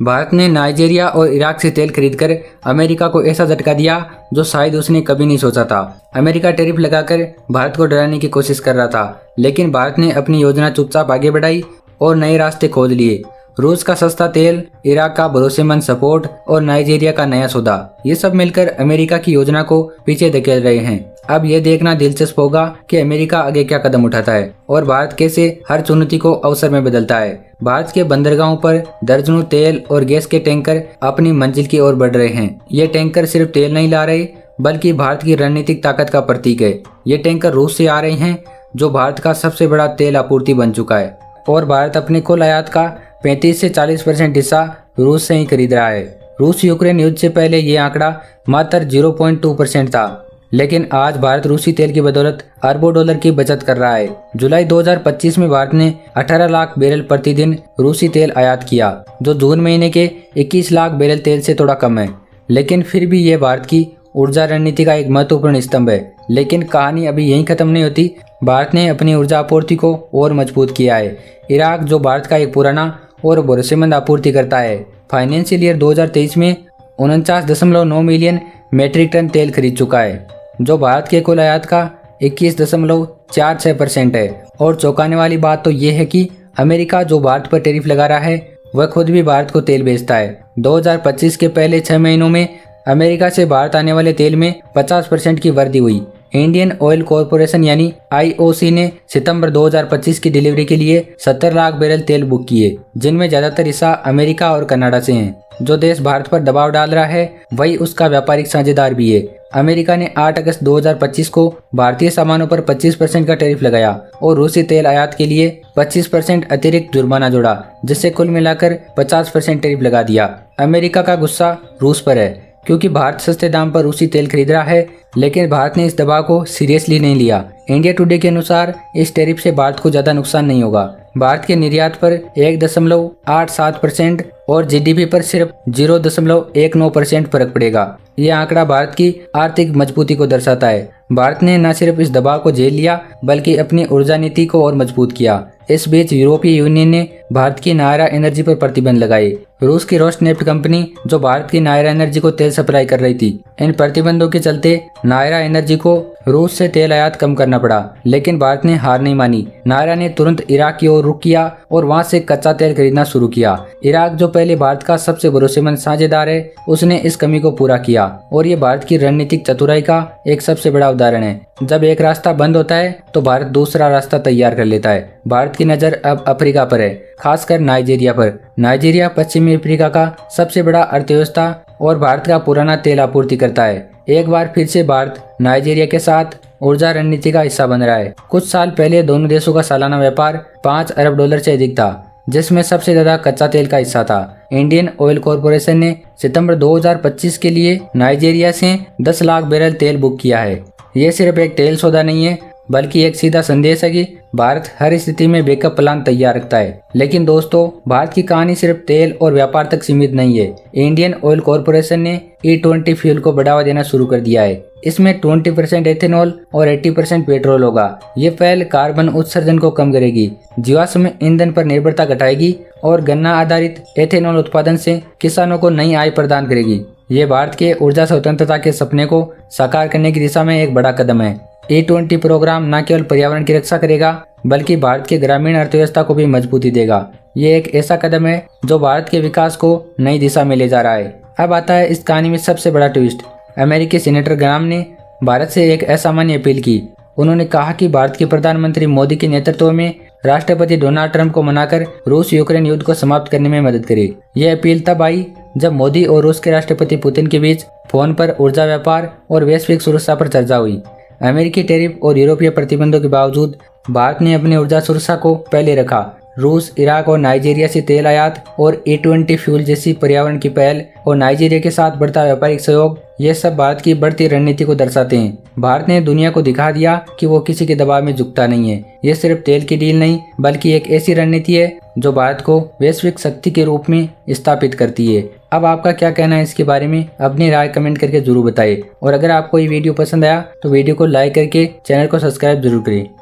भारत ने नाइजीरिया और इराक से तेल खरीदकर अमेरिका को ऐसा झटका दिया जो शायद उसने कभी नहीं सोचा था। अमेरिका टैरिफ लगाकर भारत को डराने की कोशिश कर रहा था, लेकिन भारत ने अपनी योजना चुपचाप आगे बढ़ाई और नए रास्ते खोज लिए। रूस का सस्ता तेल, इराक का भरोसेमंद सपोर्ट और नाइजीरिया का नया सौदा, ये सब मिलकर अमेरिका की योजना को पीछे धकेल रहे हैं। अब यह देखना दिलचस्प होगा कि अमेरिका आगे क्या कदम उठाता है और भारत कैसे हर चुनौती को अवसर में बदलता है। भारत के बंदरगाहों पर दर्जनों तेल और गैस के टैंकर अपनी मंजिल की ओर बढ़ रहे हैं। ये टैंकर सिर्फ तेल नहीं ला रहे, बल्कि भारत की रणनीतिक ताकत का प्रतीक है। ये टैंकर रूस से आ रहे हैं, जो भारत का सबसे बड़ा तेल आपूर्ति बन चुका है, और भारत अपने कुल आयात का 35 से 40% हिस्सा रूस से ही खरीद रहा है। रूस यूक्रेन युद्ध से पहले ये आंकड़ा मात्र 0.2% था, लेकिन आज भारत रूसी तेल की बदौलत अरबों डॉलर की बचत कर रहा है। जुलाई 2025 में भारत ने 18 लाख बैरल प्रतिदिन रूसी तेल आयात किया, जो जून महीने के 21 लाख बैरल तेल से थोड़ा कम है। लेकिन फिर भी ये भारत की ऊर्जा रणनीति का एक महत्वपूर्ण स्तंभ है। लेकिन कहानी अभी यहीं खत्म नहीं होती। भारत ने अपनी ऊर्जा आपूर्ति को और मजबूत किया है। इराक, जो भारत का एक पुराना और भरोसेमंद आपूर्ति करता है, फाइनेंशियल ईयर 2023 में 49.9 मिलियन मीट्रिक टन तेल खरीद चुका है, जो भारत के कुल आयात का 21.46% है। और चौंकाने वाली बात तो ये है कि अमेरिका, जो भारत पर टैरिफ लगा रहा है, वह खुद भी भारत को तेल बेचता है। 2025 के पहले 6 महीनों में अमेरिका से भारत आने वाले तेल में 50% की वृद्धि हुई। इंडियन ऑयल कॉरपोरेशन यानी IOC ने सितंबर 2025 की डिलीवरी के लिए 70 लाख बैरल तेल बुक किए, जिनमें ज्यादातर हिस्सा अमेरिका और कनाडा से हैं। जो देश भारत पर दबाव डाल रहा है, वही उसका व्यापारिक साझेदार भी है। अमेरिका ने 8 अगस्त 2025 को भारतीय सामानों पर 25% का टैरिफ लगाया और रूसी तेल आयात के लिए 25% अतिरिक्त जुर्माना जोड़ा, जिससे कुल मिलाकर 50% टैरिफ लगा दिया। अमेरिका का गुस्सा रूस पर है, क्योंकि भारत सस्ते दाम पर रूसी तेल खरीद रहा है, लेकिन भारत ने इस दबाव को सीरियसली नहीं लिया। इंडिया टुडे के अनुसार इस टैरिफ से भारत को ज्यादा नुकसान नहीं होगा। भारत के निर्यात पर 1.87% और GDP पर सिर्फ 0.19% फर्क पड़ेगा। यह आंकड़ा भारत की आर्थिक मजबूती को दर्शाता है। भारत ने न सिर्फ इस दबाव को झेल लिया, बल्कि अपनी ऊर्जा नीति को और मजबूत किया। इस बीच यूरोपीय यूनियन ने भारत की नायरा एनर्जी पर प्रतिबंध लगाए। रूस की रोस्नेफ्ट कंपनी, जो भारत की नायरा एनर्जी को तेल सप्लाई कर रही थी, इन प्रतिबंधों के चलते नायरा एनर्जी को रूस से तेल आयात कम करना पड़ा। लेकिन भारत ने हार नहीं मानी। नायरा ने तुरंत इराक की ओर रुख किया और वहां से कच्चा तेल खरीदना शुरू किया। इराक, जो पहले भारत का सबसे भरोसेमंद साझेदार है, उसने इस कमी को पूरा किया, और ये भारत की रणनीतिक चतुराई का एक सबसे बड़ा उदाहरण है। जब एक रास्ता बंद होता है, तो भारत दूसरा रास्ता तैयार कर लेता है। भारत की नजर अब अफ्रीका पर है, खासकर नाइजीरिया पर। नाइजीरिया पश्चिमी अफ्रीका का सबसे बड़ा अर्थव्यवस्था और भारत का पुराना तेल आपूर्ति करता है। एक बार फिर से भारत नाइजीरिया के साथ ऊर्जा रणनीति का हिस्सा बन रहा है। कुछ साल पहले दोनों देशों का सालाना व्यापार 5 अरब डॉलर से अधिक था, जिसमें सबसे ज्यादा कच्चा तेल का हिस्सा था। इंडियन ऑयल कॉरपोरेशन ने सितंबर 2025 के लिए नाइजीरिया से 10 लाख बैरल तेल बुक किया है। ये सिर्फ एक तेल सौदा नहीं है, बल्कि एक सीधा संदेश है कि भारत हर स्थिति में बैकअप प्लान तैयार रखता है। लेकिन दोस्तों, भारत की कहानी सिर्फ तेल और व्यापार तक सीमित नहीं है। इंडियन ऑयल कॉरपोरेशन ने E20 फ्यूल को बढ़ावा देना शुरू कर दिया है। इसमें 20% एथेनॉल और 80% पेट्रोल होगा। ये पहल कार्बन उत्सर्जन को कम करेगी, जीवाश्म ईंधन पर निर्भरता घटाएगी और गन्ना आधारित एथेनॉल उत्पादन से किसानों को नई आय प्रदान करेगी। ये भारत के ऊर्जा स्वतंत्रता के सपने को साकार करने की दिशा में एक बड़ा कदम है। E20 प्रोग्राम न केवल पर्यावरण की रक्षा करेगा, बल्कि भारत के ग्रामीण अर्थव्यवस्था को भी मजबूती देगा। ये एक ऐसा कदम है जो भारत के विकास को नई दिशा में ले जा रहा है। अब आता है इस कहानी में सबसे बड़ा ट्विस्ट। अमेरिकी सीनेटर ग्राम ने भारत से एक असामान्य अपील की। उन्होंने कहा कि भारत के प्रधानमंत्री मोदी के नेतृत्व में राष्ट्रपति डोनाल्ड ट्रंप को मनाकर रूस यूक्रेन युद्ध को समाप्त करने में मदद करे। यह अपील तब आई जब मोदी और रूस के राष्ट्रपति पुतिन के बीच फोन पर ऊर्जा व्यापार और वैश्विक सुरक्षा पर चर्चा हुई। अमेरिकी टैरिफ और यूरोपीय प्रतिबंधों के बावजूद भारत ने अपनी ऊर्जा सुरक्षा को पहले रखा। रूस, इराक और नाइजीरिया से तेल आयात और E20 फ्यूल जैसी पर्यावरण की पहल और नाइजीरिया के साथ बढ़ता व्यापारिक सहयोग, ये सब भारत की बढ़ती रणनीति को दर्शाते हैं। भारत ने दुनिया को दिखा दिया कि वो किसी के दबाव में झुकता नहीं है। ये सिर्फ तेल की डील नहीं, बल्कि एक ऐसी रणनीति है जो भारत को वैश्विक शक्ति के रूप में स्थापित करती है। अब आपका क्या कहना है इसके बारे में? अपनी राय कमेंट करके जरूर बताइए। और अगर आपको ये वीडियो पसंद आया तो वीडियो को लाइक करके चैनल को सब्सक्राइब जरूर करें।